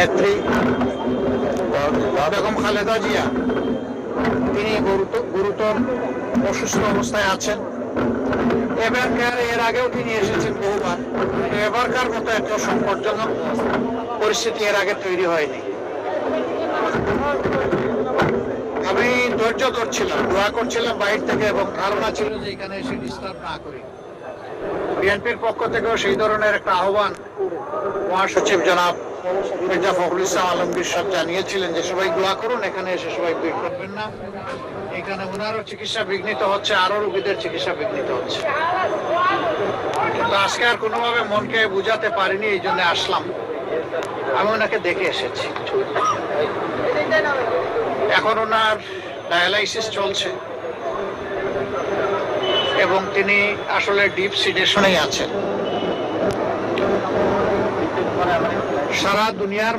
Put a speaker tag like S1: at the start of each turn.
S1: নেত্রী বেগম খালেদা জিয়া, তিনি গুরুতর অসুস্থ অবস্থায় আছেন। এর আগেও তিনি এসেছেন বহুবার। এবারকার মতো এত সংকটজনক পরিস্থিতি এর আগে তৈরি হয়নি। আমি ধৈর্য ধরছিলাম, দোয়া করছিলাম বাইরে থেকে, এবং ধারণা ছিল যে এখানে এসে ডিস্টার্ব না করি। বিএনপির পক্ষ থেকেও সেই ধরনের একটা আহ্বান মহাসচিব জনাব মির্জা ফখরুল ইসলাম আলমগীর সাহেব জানিয়েছিলেন যে সবাই দোয়া করুন, এখানে এসে সবাই ভিড় করবেন না। এখানে ওনারও চিকিৎসা বিঘ্নিত হচ্ছে, আরো রোগীদের চিকিৎসা বিঘ্নিত হচ্ছে। কিন্তু আজকে আর কোনোভাবে মনকে বুঝাতে পারিনি, এই জন্য আসলাম। আমি ওনাকে দেখে এসেছি। এখন ওনার ডায়ালাইসিস চলছে এবং তিনি আসলে ডিপ সিডেশনেই আছেন। সারা দুনিয়ার